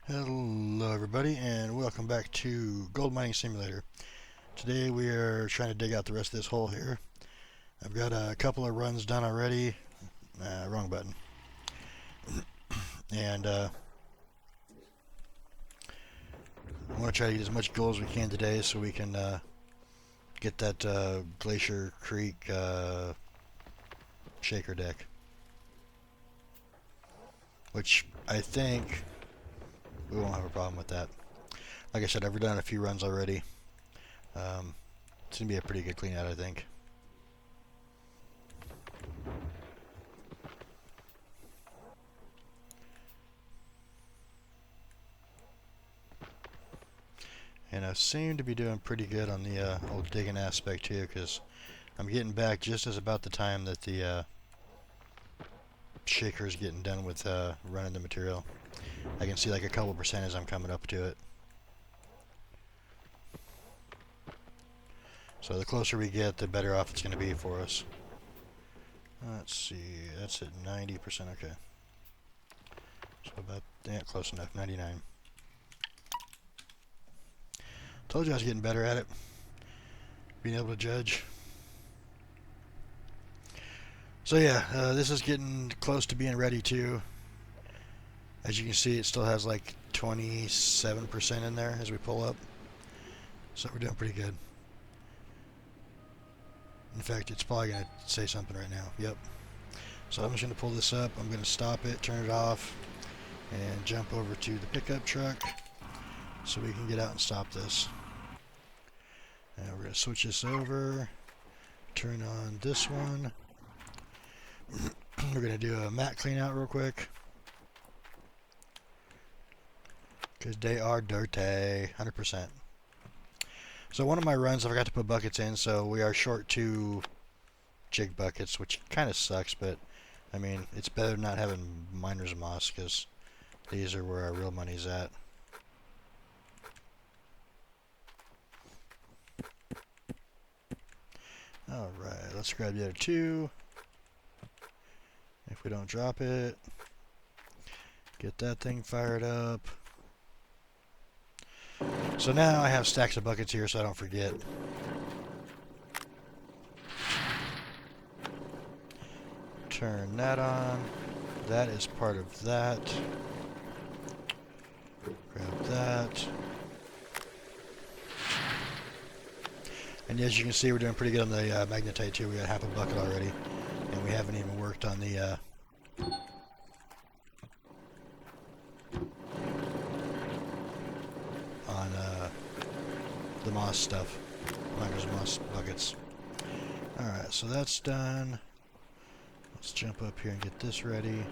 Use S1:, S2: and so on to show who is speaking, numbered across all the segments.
S1: Hello everybody and welcome back to Gold Mining Simulator. Today we are trying to dig out the rest of this hole here. I've got a couple of runs done already. Wrong button. And I want to try to get as much gold as we can today so we can get that Glacier Creek Shaker Deck. Which I think we won't have a problem with that. Like I said, I've done a few runs already. It's going to be a pretty good clean out, I think. And I seem to be doing pretty good on the old digging aspect too, because I'm getting back just as about the time that the shaker is getting done with running the material. I can see like a couple percent as I'm coming up to it. So the closer we get, the better off it's going to be for us. Let's see, that's at 90%, okay. So about, yeah, close enough, 99. Told you I was getting better at it. Being able to judge. So yeah, this is getting close to being ready too. As you can see, it still has like 27% in there as we pull up. So we're doing pretty good. In fact, it's probably going to say something right now. Yep. So I'm just going to pull this up. I'm going to stop it, turn it off, and jump over to the pickup truck so we can get out and stop this. And we're going to switch this over, turn on this one. We're going to do a mat clean out real quick, because they are dirty, 100%. So one of my runs I forgot to put buckets in, so we are short 2 jig buckets, which kind of sucks, but I mean, it's better than not having miner's moss, because these are where our real money's at. Alright, let's grab the other 2. If we don't drop it, get that thing fired up. So now I have stacks of buckets here so I don't forget. Turn that on. That is part of that. Grab that. And as you can see, we're doing pretty good on the magnetite too. We got half a bucket already. And we haven't even worked on the moss stuff. Miner's moss buckets. Alright, so that's done. Let's jump up here and get this ready.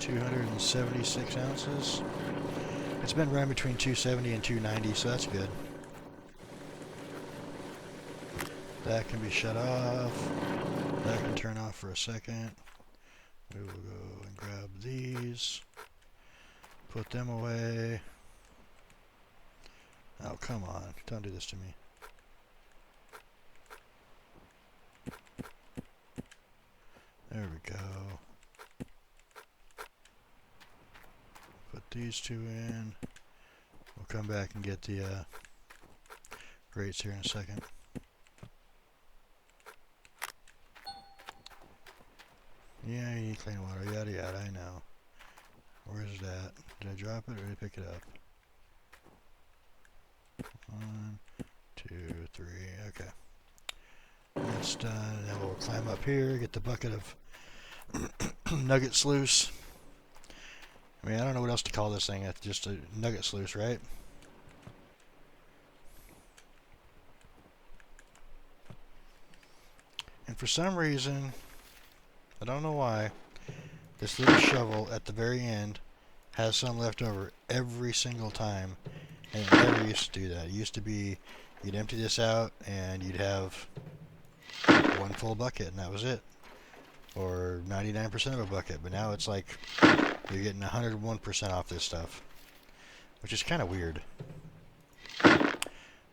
S1: $276 ounces. It's been running between 270 and 290, so that's good. That can be shut off. That can turn off for a second. We will go and grab these. Put them away. Oh, come on. Don't do this to me. There we go. Put these 2 in. We'll come back and get the grates here in a second. Yeah, you need clean water, yada yada, I know. Where's that? Did I drop it or did I pick it up? 1, 2, 3, okay. That's done, now we'll climb up here, get the bucket of nugget sluice. I mean, I don't know what else to call this thing, it's just a nugget sluice, right? And for some reason, I don't know why, this little shovel at the very end has some left over every single time, and it never used to do that. It used to be, you'd empty this out and you'd have 1 full bucket and that was it. Or 99% of a bucket, but now it's like you're getting 101% off this stuff, which is kind of weird.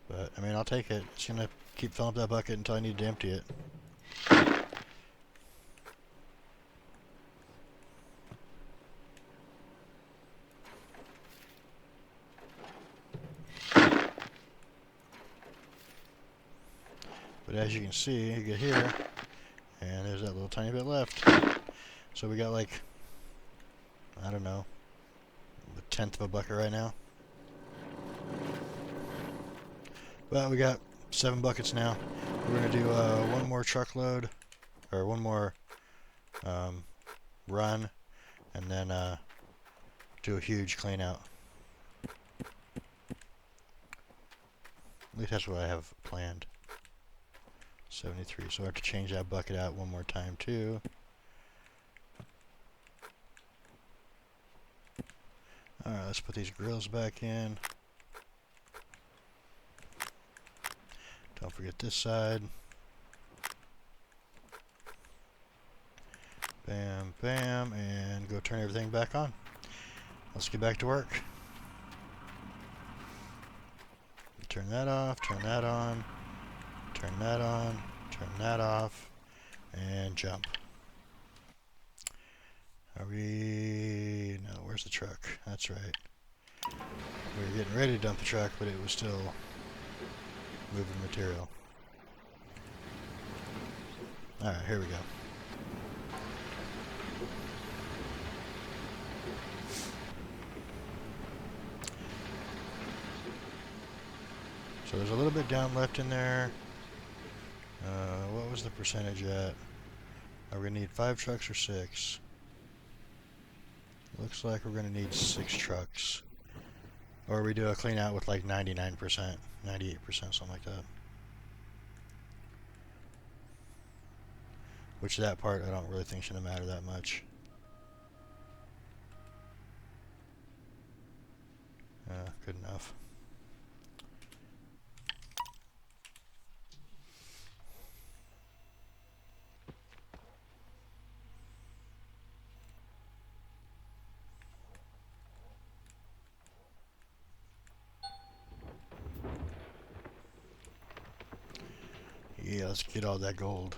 S1: But I mean, I'll take it. It's gonna keep filling up that bucket until I need to empty it. But as you can see, you get here, and there's that little tiny bit left. So we got like, I don't know, a tenth of a bucket right now. But we got 7 buckets now. We're going to do one more truckload, or one more run, and then do a huge clean out. At least that's what I have planned. 73, so I have to change that bucket out one more time too. Alright, let's put these grills back in. Don't forget this side. Bam, bam, and go turn everything back on. Let's get back to work. Turn that off, turn that on, turn that on, turn that off, and jump. Are we... No, where's the truck? That's right. We were getting ready to dump the truck, but it was still moving material. Alright, here we go. So there's a little bit down left in there. What was the percentage at? Are we going to need 5 trucks or 6? Looks like we're going to need 6 trucks. Or we do a clean out with like 99%, 98%, something like that. Which that part I don't really think should matter that much. Good enough. Yeah, let's get all that gold.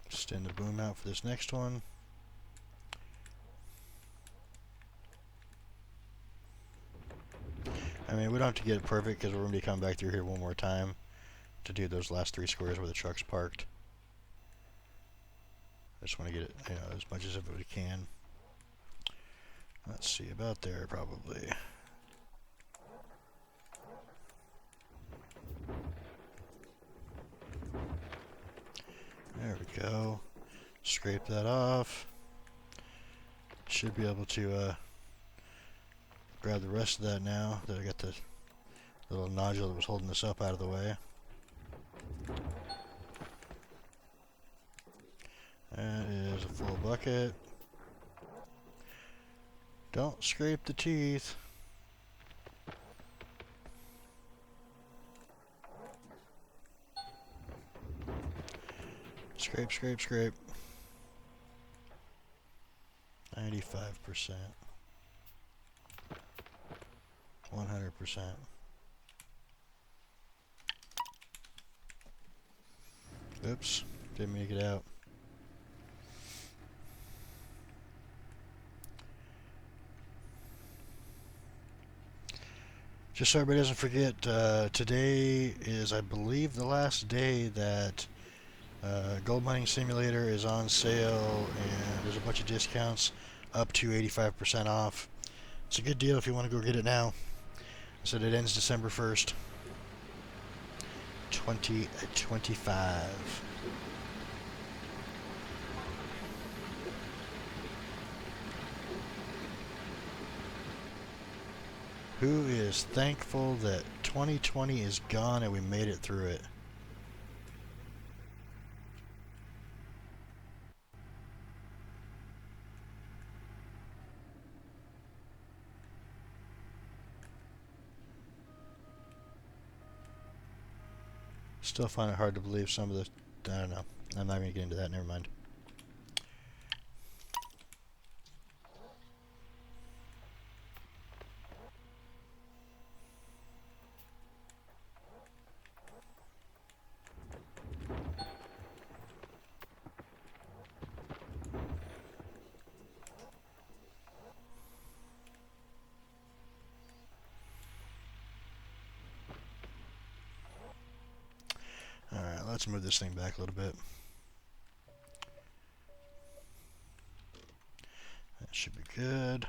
S1: Extend the boom out for this next one. I mean, we don't have to get it perfect because we're going to be coming back through here one more time to do those last 3 squares where the truck's parked. I just want to get it, you know, as much as we can. Let's see, about there probably. There we go. Scrape that off. Should be able to grab the rest of that now that I got the little nodule that was holding this up out of the way. That is a full bucket. Don't scrape the teeth. Scrape, scrape, scrape. 95%. 100%. Oops, didn't make it out. Just so everybody doesn't forget, today is, I believe, the last day that Gold Mining Simulator is on sale, and there's a bunch of discounts up to 85% off. It's a good deal if you want to go get it now. I said it ends December 1st, 2025. Who is thankful that 2020 is gone and we made it through it? Still find it hard to believe some of the I don't know. I'm not going to get into that. Never mind. Alright, let's move this thing back a little bit. That should be good.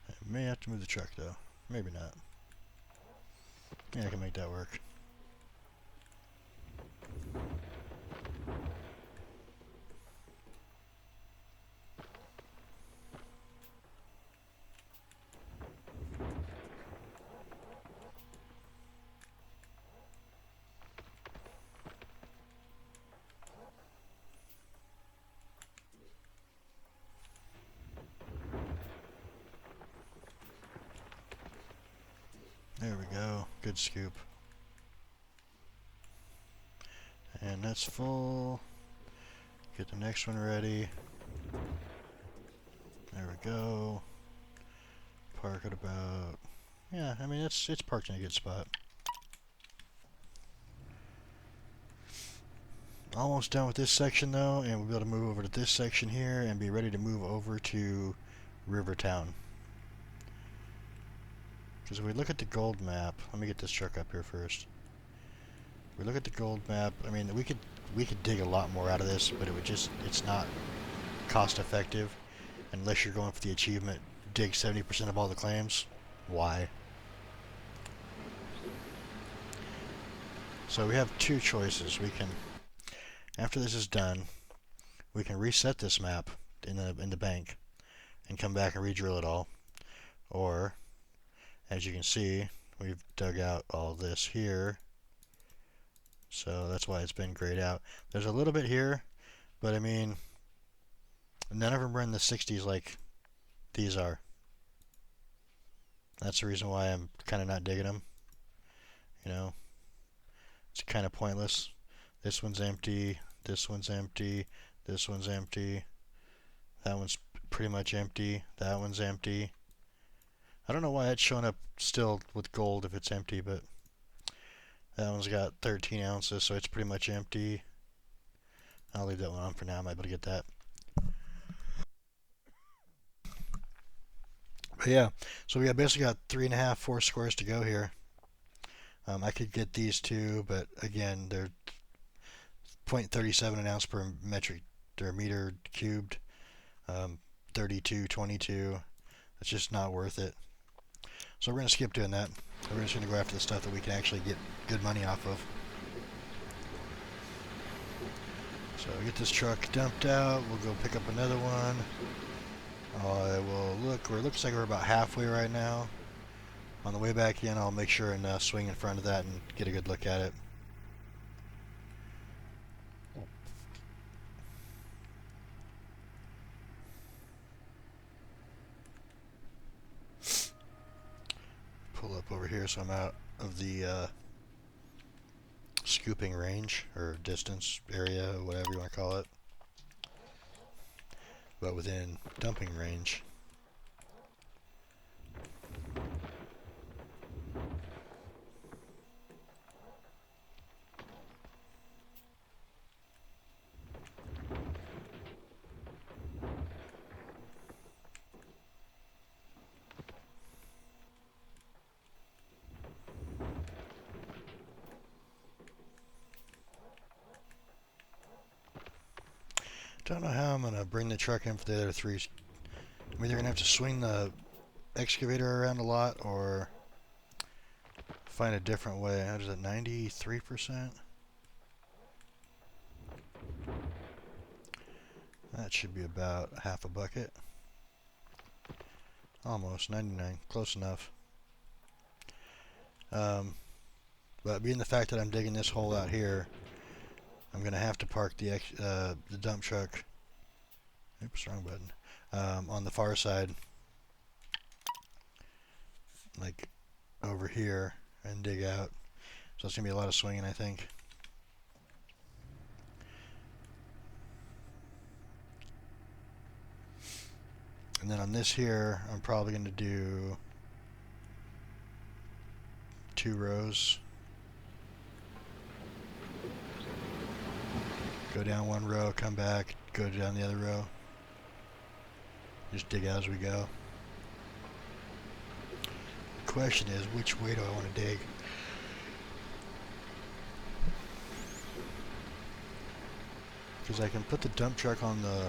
S1: I may have to move the truck though. Maybe not. Yeah, I can make that work. There we go. Good scoop. And that's full. Get the next one ready. There we go. Park it about... Yeah, I mean, it's parked in a good spot. Almost done with this section though, and we'll be able to move over to this section here and be ready to move over to Rivertown. Because if we look at the gold map, let me get this truck up here first. If we look at the gold map, I mean, we could dig a lot more out of this, but it's not cost effective unless you're going for the achievement, dig 70% of all the claims. Why? So we have two choices. We can, after this is done, we can reset this map in the bank and come back and re-drill it all. Or, as you can see, we've dug out all this here. So that's why it's been grayed out. There's a little bit here, but I mean, none of them are in the 60s like these are. That's the reason why I'm kind of not digging them. You know, it's kind of pointless. This one's empty, this one's empty, this one's empty, that one's pretty much empty, that one's empty. I don't know why it's showing up still with gold if it's empty, but that one's got 13 ounces, so it's pretty much empty. I'll leave that one on for now. I might be able to get that. But yeah, so we basically got 3.5, 4 squares to go here. I could get these two, but again, they're 0.37 an ounce per metric or meter cubed. 32, 22. It's just not worth it. So we're going to skip doing that. We're just going to go after the stuff that we can actually get good money off of. So get this truck dumped out. We'll go pick up another one. I will look. It looks like we're about halfway right now. On the way back in, I'll make sure and swing in front of that and get a good look at it. Pull up over here so I'm out of the scooping range or distance area, whatever you want to call it, but within dumping range. Don't know how I'm going to bring the truck in for the other three. I'm either going to have to swing the excavator around a lot or find a different way. How does it, 93%? That should be about half a bucket. Almost, 99, close enough. But being the fact that I'm digging this hole out here, I'm going to have to park the dump truck Oops, wrong button. On the far side, like over here, and dig out. So it's going to be a lot of swinging, I think. And then on this here, I'm probably going to do 2 rows. Go down 1 row, come back, go down the other row. Just dig out as we go. The question is, which way do I want to dig? Because I can put the dump truck on the,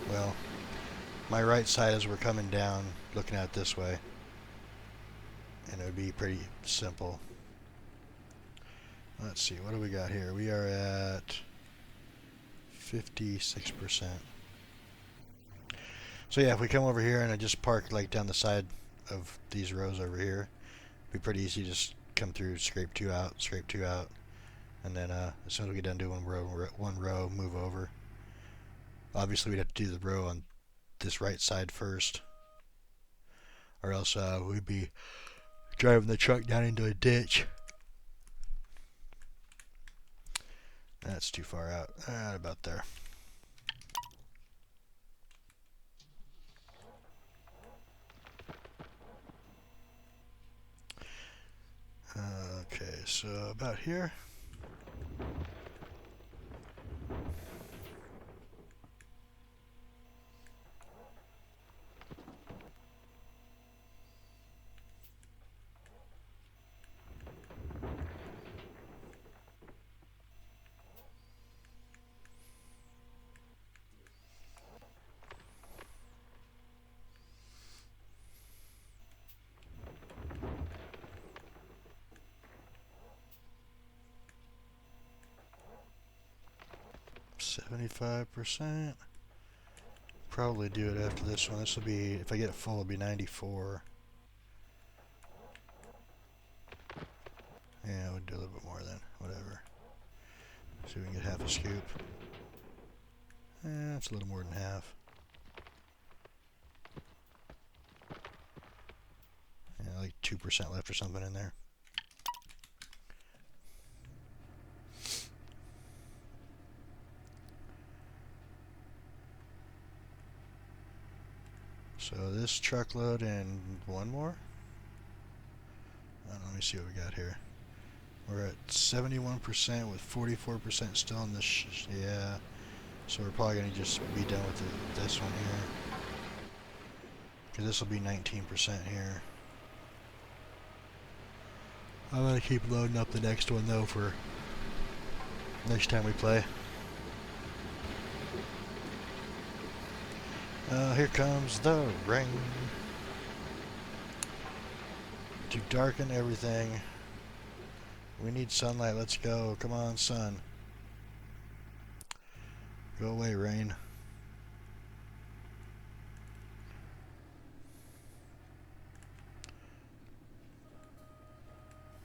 S1: well, my right side as we're coming down, looking at it this way. And it would be pretty simple. Let's see, what do we got here? We are at 56%. So yeah, if we come over here and I just park like down the side of these rows over here, it'd be pretty easy to just come through, scrape 2 out, and then as soon as we get done doing one row, move over. Obviously we'd have to do the row on this right side first, or else we'd be driving the truck down into a ditch. That's too far out. About there. Okay, so about here. %. Probably do it after this one. This will be, if I get it full, it'll be 94. Yeah, we'll do a little bit more then. Whatever. See if we can get half a scoop. That's a little more than half. Yeah, like 2% left or something in there. So this truckload and one more. Let me see what we got here. We're at 71% with 44% still in this. Yeah. So we're probably going to just be done with this one here. Because this will be 19% here. I'm going to keep loading up the next one though for next time we play. Here comes the rain to darken everything. We need sunlight. Let's go. Come on, sun. Go away, rain.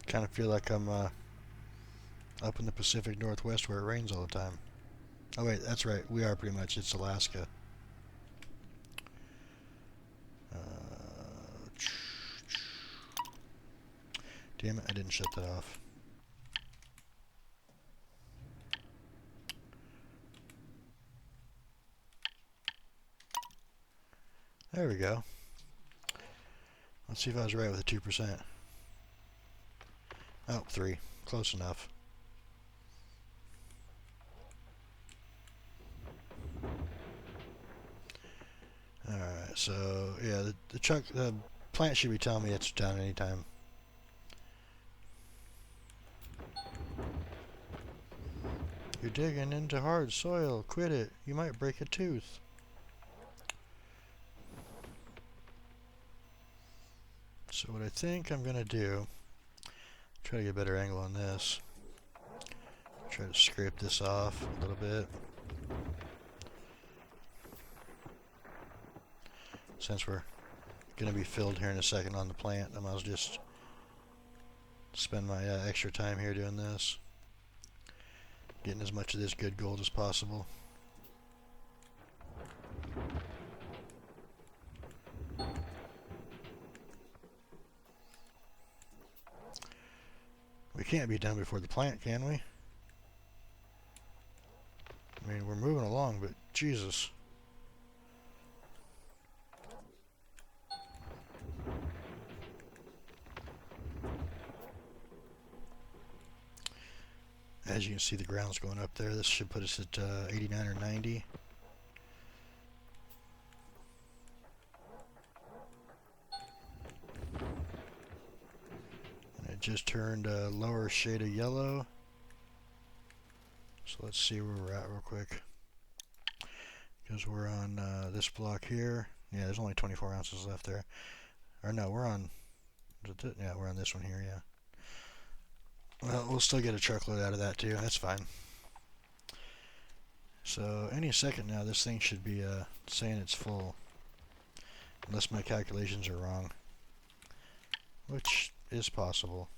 S1: Kind of feel like I'm up in the Pacific Northwest where it rains all the time. Oh wait, that's right. We are pretty much. It's Alaska. Damn it, I didn't shut that off. There we go. Let's see if I was right with the 2%. Oh, 3. Close enough. Alright, so yeah, the plant should be telling me it's done anytime. You're digging into hard soil. Quit it. You might break a tooth. So what I think I'm going to do, try to get a better angle on this. Try to scrape this off a little bit. Since we're going to be filled here in a second on the plant, I might as well just spend my extra time here doing this. Getting as much of this good gold as possible. can't be done before the plant, can we? I mean, we're moving along, but Jesus. As you can see, the ground's going up there. This should put us at 89 or 90. And it just turned a lower shade of yellow. So let's see where we're at real quick. Because we're on this block here. Yeah, there's only 24 ounces left there. Or no, we're on... Yeah, we're on this one here, yeah. Well, we'll still get a truckload out of that too. That's fine. So any second now, this thing should be saying it's full. Unless my calculations are wrong. Which is possible.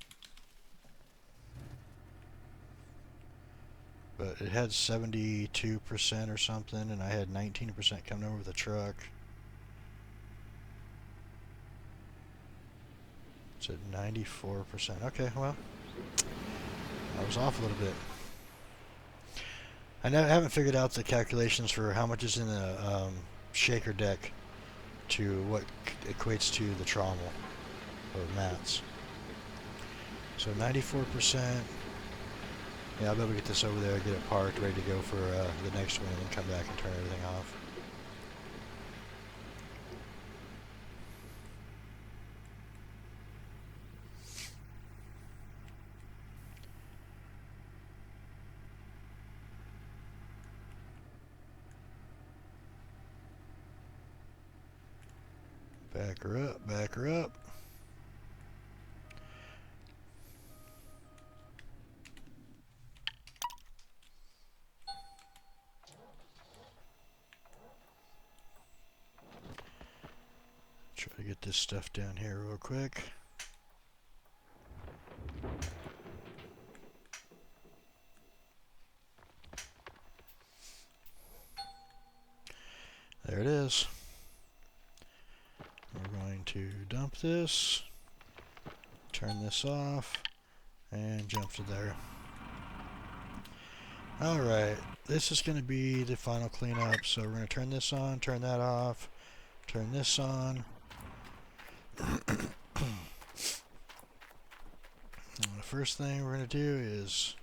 S1: But it had 72% or something, and I had 19% coming over with the truck. It's at 94%. Okay, well, I was off a little bit. I haven't figured out the calculations for how much is in the shaker deck to what equates to the trommel or mats. So 94%. Yeah, I'll be able to get this over there, get it parked, ready to go for the next one, and then come back and turn everything off. Back her up, back her up. Try to get this stuff down here real quick. There it is. We're going to dump this, turn this off, and jump to there. Alright, this is going to be the final cleanup, so we're going to turn this on, turn that off, turn this on. The first thing we're going to do is,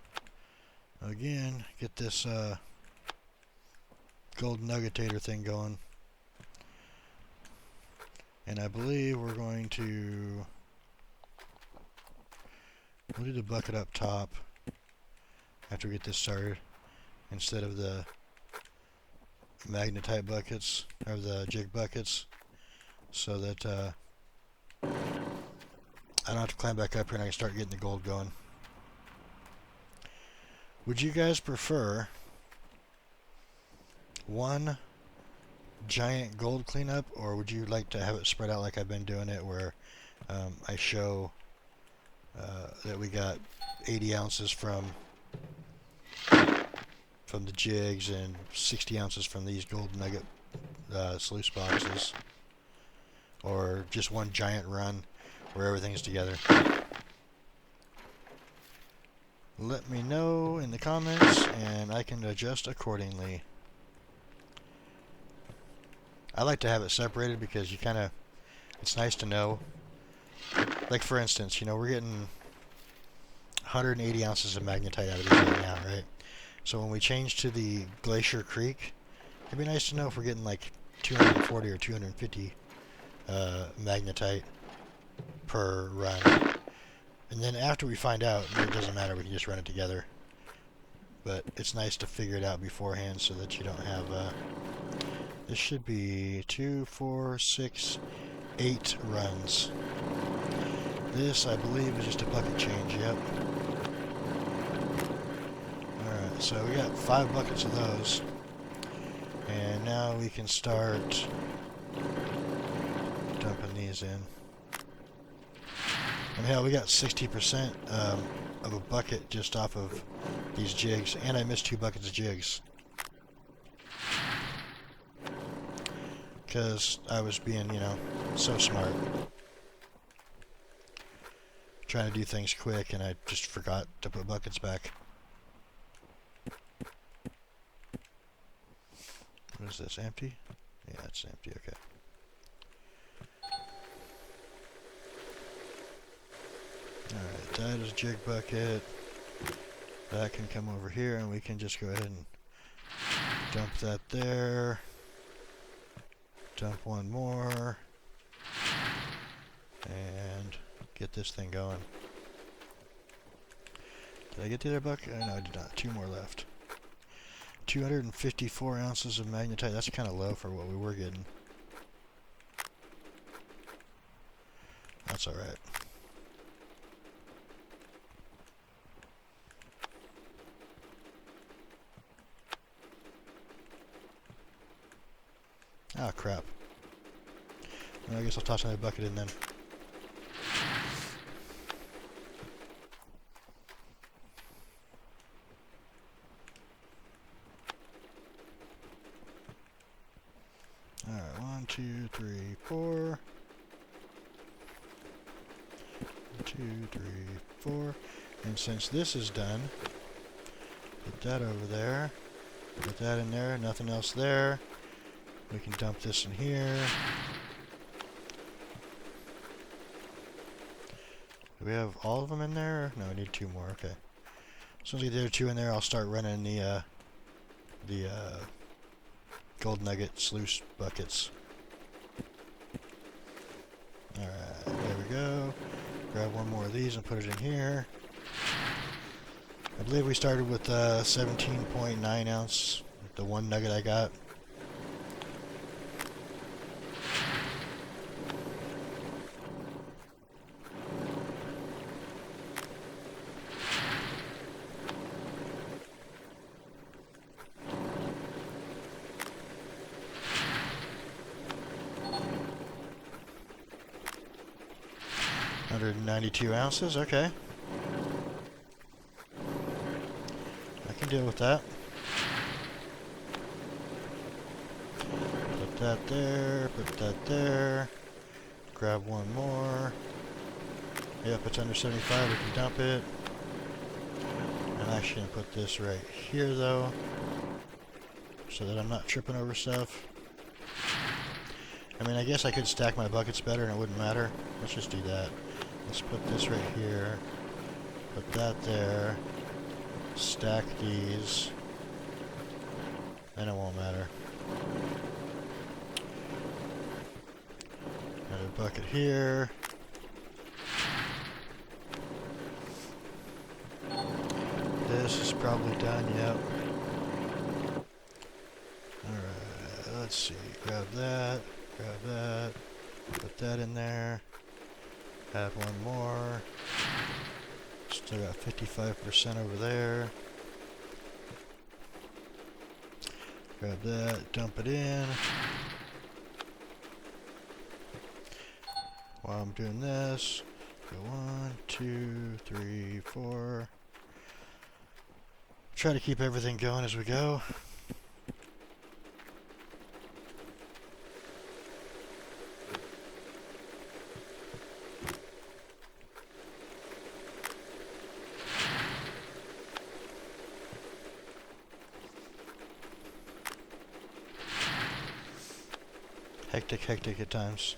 S1: again, get this gold nuggetator thing going. And I believe we're going to... We'll do the bucket up top after we get this started, instead of the magnetite buckets, or the jig buckets, so that I don't have to climb back up here and I can start getting the gold going. Would you guys prefer one giant gold cleanup, or would you like to have it spread out like I've been doing it, where I show that we got 80 ounces from the jigs and 60 ounces from these gold nugget sluice boxes, or just one giant run where everything's together? Let me know in the comments and I can adjust accordingly. I like to have it separated because you kind of, it's nice to know. Like for instance, you know, we're getting 180 ounces of magnetite out of these right now, right? So when we change to the Glacier Creek, it'd be nice to know if we're getting like 240 or 250 magnetite per run. And then after we find out, it doesn't matter, we can just run it together. But it's nice to figure it out beforehand so that you don't have... this should be 2, 4, 6, 8 runs. This, I believe, is just a bucket change, yep. Alright, so we got 5 buckets of those. And now we can start dumping these in. And hell, we got 60% of a bucket just off of these jigs, and I missed 2 buckets of jigs. Because I was being, you know, so smart. trying to do things quick and I just forgot to put buckets back. What is this, empty? Yeah, it's empty, okay. Alright, that is a jig bucket. That can come over here and we can just go ahead and dump that there. Dump one more. And get this thing going. Did I get the other bucket? No, I did not. 2 more left. 254 ounces of magnetite. That's kind of low for what we were getting. That's alright. Ah, crap. Well, I guess I'll toss another bucket in then. Alright, 1, 2, 3, 4. 1, 2, 3, 4. And since this is done, put that over there. Put that in there, nothing else there. We can dump this in here. Do we have all of them in there? No, we need 2 more, okay. As soon as we get the other 2 in there, I'll start running the gold nugget sluice buckets. Alright, there we go. Grab one more of these and put it in here. I believe we started with 17.9 ounce, the one nugget I got. $192 ounces, okay. I can deal with that. Put that there, put that there. Grab one more. Yep, it's under 75, we can dump it. I'm actually going to put this right here though, so that I'm not tripping over stuff. I mean, I guess I could stack my buckets better and it wouldn't matter. Let's just do that. Let's put this right here. Put that there. Stack these. Then it won't matter. Another bucket here. This is probably done, yep. Alright, let's see. Grab that. Grab that. Put that in there. Add one more. Still got 55% over there. Grab that, dump it in. While I'm doing this, go 1, 2, 3, 4. Try to keep everything going as we go. Hectic at times.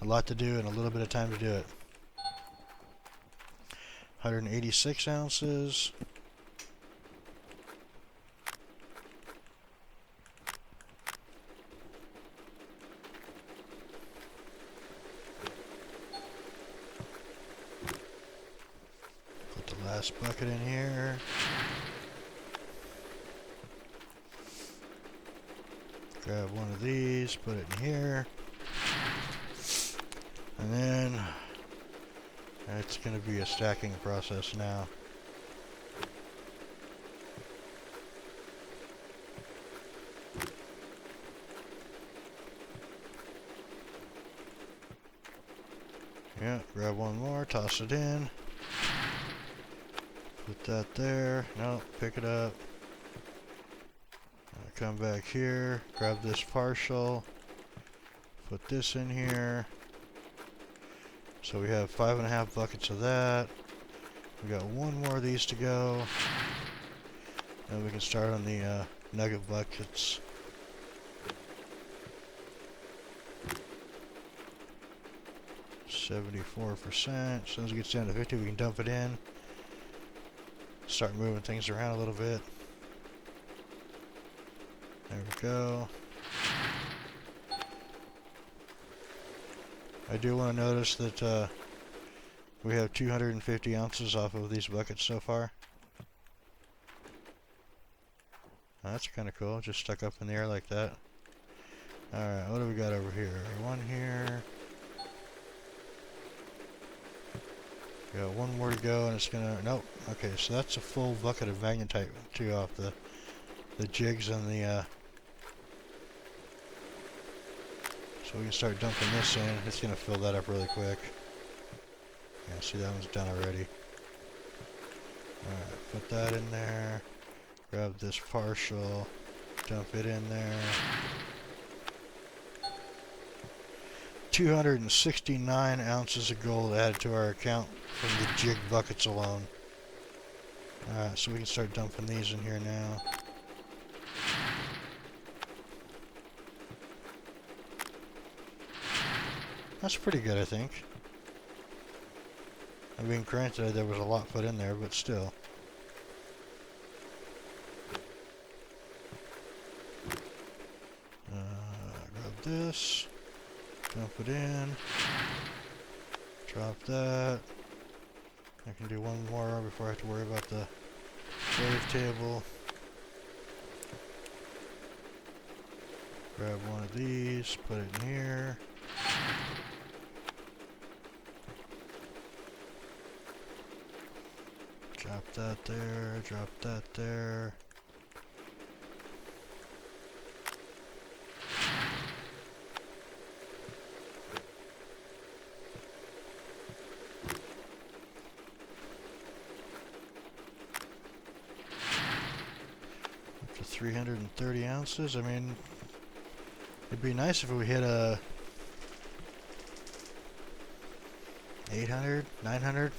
S1: A lot to do and a little bit of time to do it. 186 ounces. Put the last bucket in here. Grab one of these, put it in here. And then it's going to be a stacking process now. Yeah, grab one more, toss it in. Put that there. No, pick it up. Come back here, grab this partial, put this in here, So we have 5.5 buckets of that. We got one more of these to go. And we can start on the nugget buckets. %. As soon as it gets down to 50, we can dump it in. Start moving things around a little bit. There we go. I do want to notice that we have 250 ounces off of these buckets so far. Oh, that's kind of cool, just stuck up in the air like that. Alright, what do we got over here? One here. We got one more to go and it's gonna... Nope. Okay, so that's a full bucket of magnetite too off the jigs and the... So we can start dumping this in. It's gonna fill that up really quick. Yeah, see that one's done already. Alright, put that in there. Grab this partial. Dump it in there. 269 ounces of gold added to our account from the jig buckets alone. Alright, so we can start dumping these in here now. That's pretty good, I think. I mean, granted, there was a lot put in there, but still. Grab this. Dump it in. Drop that. I can do one more before I have to worry about the wave table. Grab one of these, put it in here. Drop that there, drop that there. Up to 330 ounces. I mean, it'd be nice if we hit a 800, 900.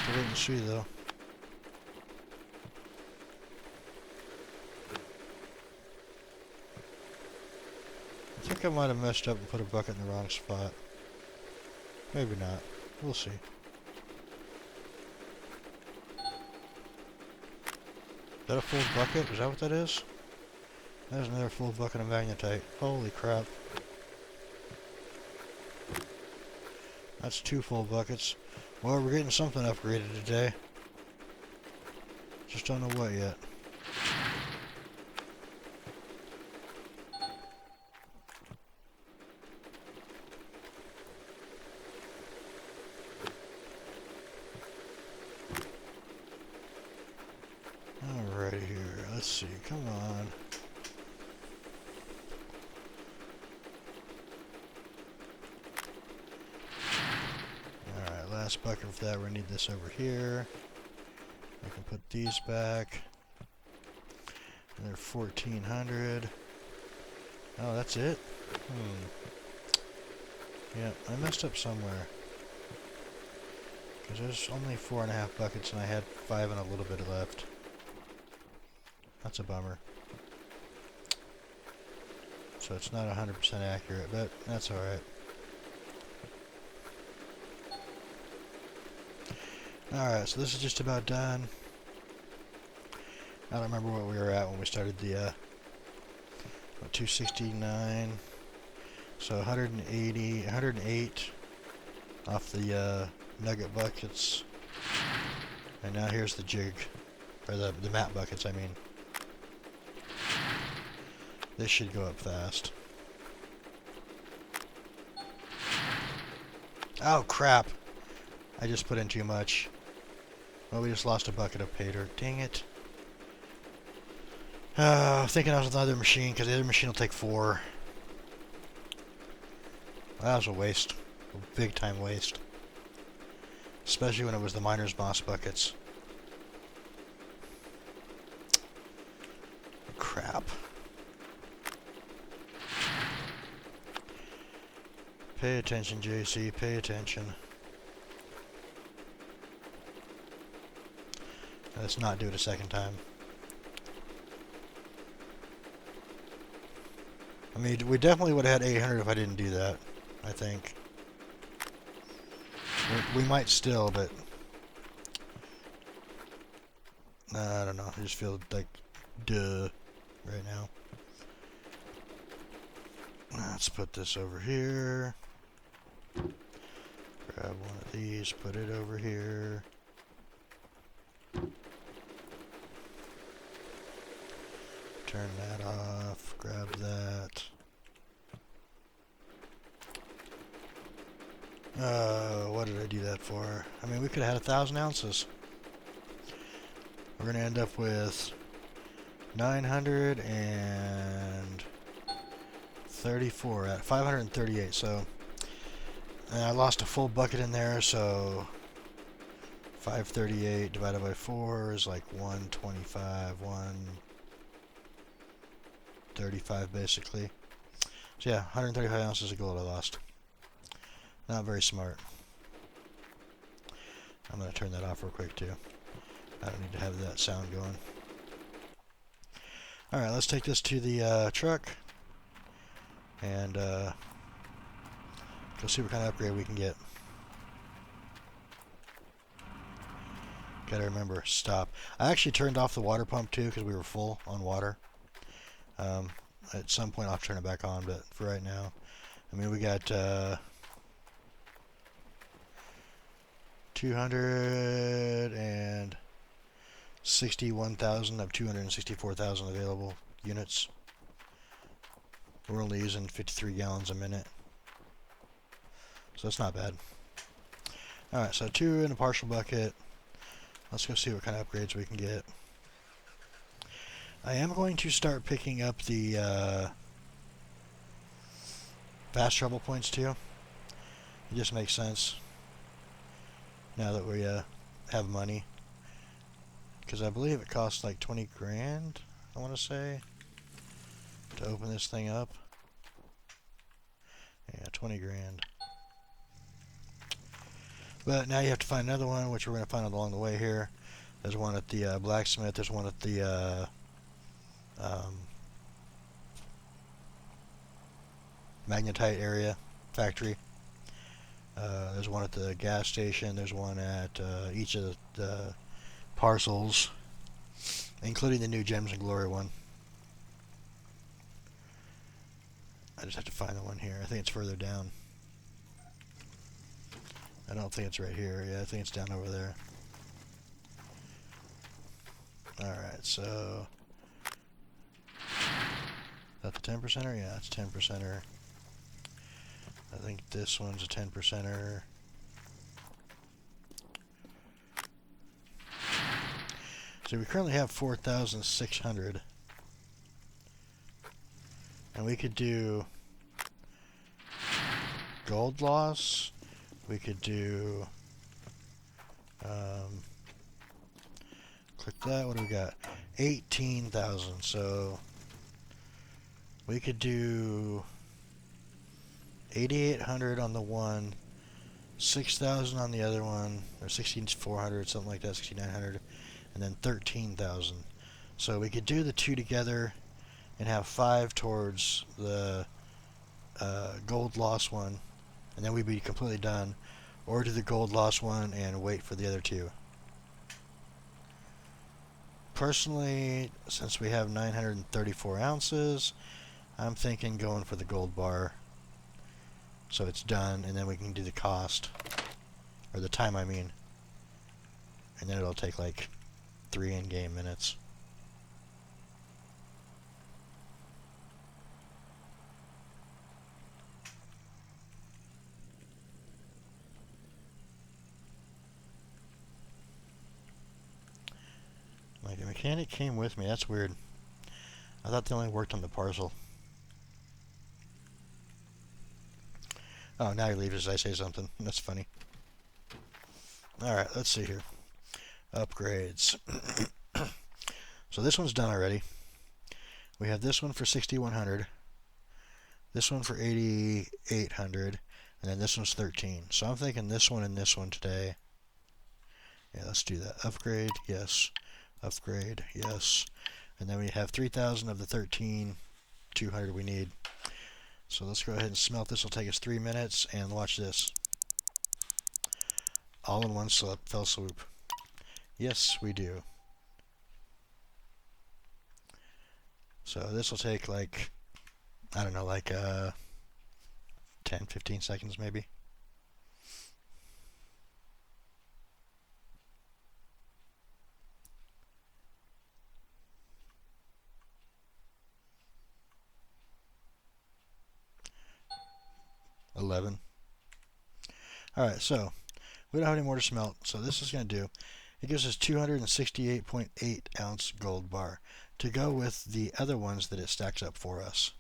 S1: Wait and see though. I think I might have messed up and put a bucket in the wrong spot. Maybe not. We'll see. Is that a full bucket? Is that what that is? There's another full bucket of magnetite. Holy crap. That's 2 full buckets. Well, we're getting something upgraded today. Just don't know what yet. Alrighty here. Let's see. Come on. Last bucket for that, we need this over here. I can put these back. And they're 1400. Oh, that's it? Yeah, I messed up somewhere. Because there's only 4.5 buckets and I had 5 and a little bit left. That's a bummer. So it's not 100% accurate, but that's alright. Alright, so this is just about done. I don't remember what we were at when we started the 269. So 108 off the nugget buckets. And now here's the jig, or the mat buckets, I mean. This should go up fast. Oh crap! I just put in too much. Well, we just lost a bucket of pay dirt. Dang it. Thinking I was with another machine, because the other machine will take 4. Well, that was a waste. A big time waste. Especially when it was the miner's boss buckets. Crap. Pay attention, JC, pay attention. Let's not do it a second time. I mean, we definitely would have had 800 if I didn't do that, I think. We might still, but... I don't know, I just feel like, duh, right now. Let's put this over here. Grab one of these, put it over here. Turn that off, grab that. What did I do that for? I mean, we could have had 1,000 ounces. We're going to end up with 934 at 538. So, and I lost a full bucket in there, so 538 divided by 4 is like 125, 135 basically. So yeah, 135 ounces of gold I lost. Not very smart. I'm going to turn that off real quick too. I don't need to have that sound going. Alright, let's take this to the truck and go see what kind of upgrade we can get. Gotta remember, stop. I actually turned off the water pump too because we were full on water. At some point I'll turn it back on, but for right now, I mean, we got 261,000 of 264,000 available units. We're only using 53 gallons a minute, so that's not bad. Alright, so 2 in a partial bucket. Let's go see what kind of upgrades we can get. I am going to start picking up the fast travel points too. It just makes sense now that we have money, because I believe it costs like 20 grand, I want to say, to open this thing up. Yeah, 20 grand. But now you have to find another one, which we're going to find along the way here. There's one at the blacksmith. There's one at the magnetite area factory. There's one at the gas station. There's one at each of the parcels, including the new Gems and Glory one. I just have to find the one here. I think it's further down. I don't think it's right here. Yeah, I think it's down over there. Alright, so... Is that the 10%er? Yeah, it's 10%er. I think this one's a 10%er. So we currently have 4,600. And we could do gold loss. We could do click that. What do we got? 18,000. So we could do 8,800 on the one, 6,000 on the other one, or 6,400, something like that, 6,900, and then 13,000. So we could do the two together and have 5 towards the gold loss one, and then we'd be completely done, or do the gold loss one and wait for the other two. Personally, since we have 934 ounces, I'm thinking going for the gold bar, so it's done, and then we can do the cost, or the time I mean, and then it'll take like 3 in-game minutes. Like, the mechanic came with me. That's weird. I thought they only worked on the parcel. Oh, now he leaves as I say something. That's funny. Alright, let's see here. Upgrades. So this one's done already. We have this one for 6,100. This one for 8,800. And then this one's 13. So I'm thinking this one and this one today. Yeah, let's do that. Upgrade, yes. Upgrade, yes. And then we have 3,000 of the 13,200 we need. So let's go ahead and smelt this. Will take us 3 minutes, and watch this. All in one fell swoop. Yes, we do. So this will take like, I don't know, like 10, 15 seconds maybe. $11. Alright, so we don't have any more to smelt, so this is going to do, it gives us 268.8 ounce gold bar to go with the other ones that it stacks up for us.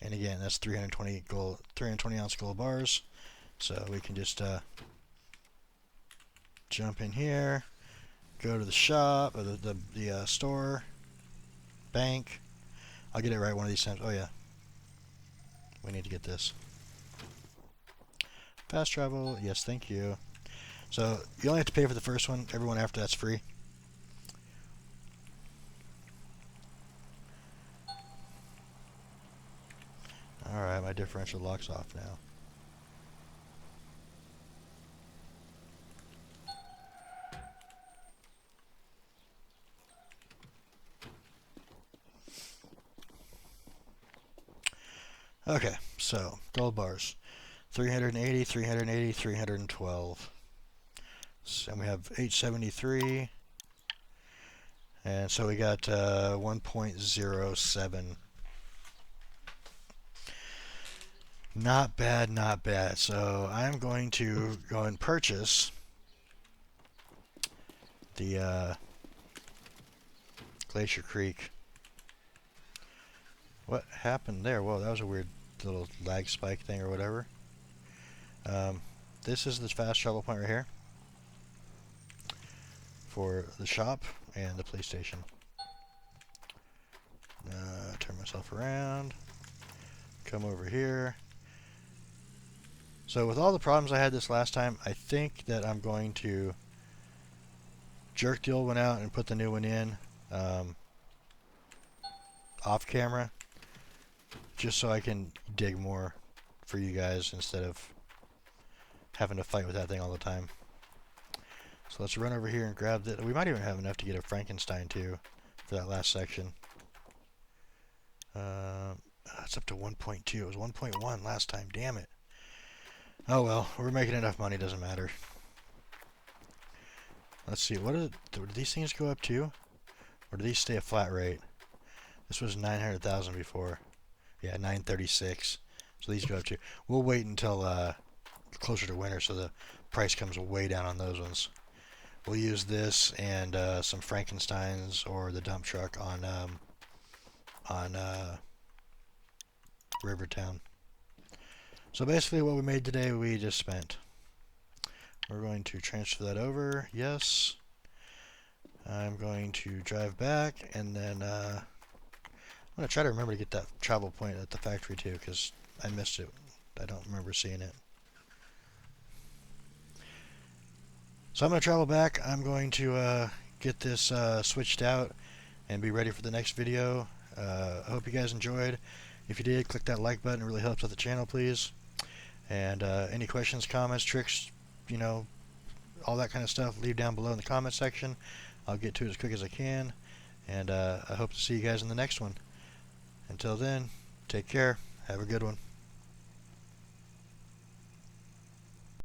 S1: And again, that's 320 ounce gold bars. So we can just jump in here, go to the shop, or the store, bank. I'll get it right one of these times. Oh yeah, we need to get this. Fast travel, yes, thank you. So you only have to pay for the first one. Everyone after that's free. Alright, my differential locks off now. Okay, so gold bars. 380, 380, 312. So we have 873. And so we got 1.07. Not bad, not bad. So I'm going to go and purchase the Glacier Creek. What happened there? Whoa, that was a weird little lag spike thing or whatever. This is the fast travel point right here for the shop and the police station. Turn myself around. Come over here. So with all the problems I had this last time, I think that I'm going to jerk the old one out and put the new one in off camera, just so I can dig more for you guys instead of having to fight with that thing all the time. So let's run over here and grab that. We might even have enough to get a Frankenstein too for that last section. It's up to 1.2. It was 1.1 last time. Damn it. Oh well, we're making enough money. Doesn't matter. Let's see. Do these things go up too, or do these stay a flat rate? This was 900,000 before. Yeah, 936. So these go up too. We'll wait until closer to winter, so the price comes way down on those ones. We'll use this and some Frankensteins or the dump truck on Rivertown. So basically what we made today, we just spent. We're going to transfer that over. Yes. I'm going to drive back, and then I'm going to try to remember to get that travel point at the factory too, because I missed it. I don't remember seeing it. So I'm going to travel back. I'm going to get this switched out and be ready for the next video. I hope you guys enjoyed. If you did, click that like button. It really helps out the channel, please. And any questions, comments, tricks, you know, all that kind of stuff, leave down below in the comment section. I'll get to it as quick as I can. And I hope to see you guys in the next one. Until then, take care. Have a good one.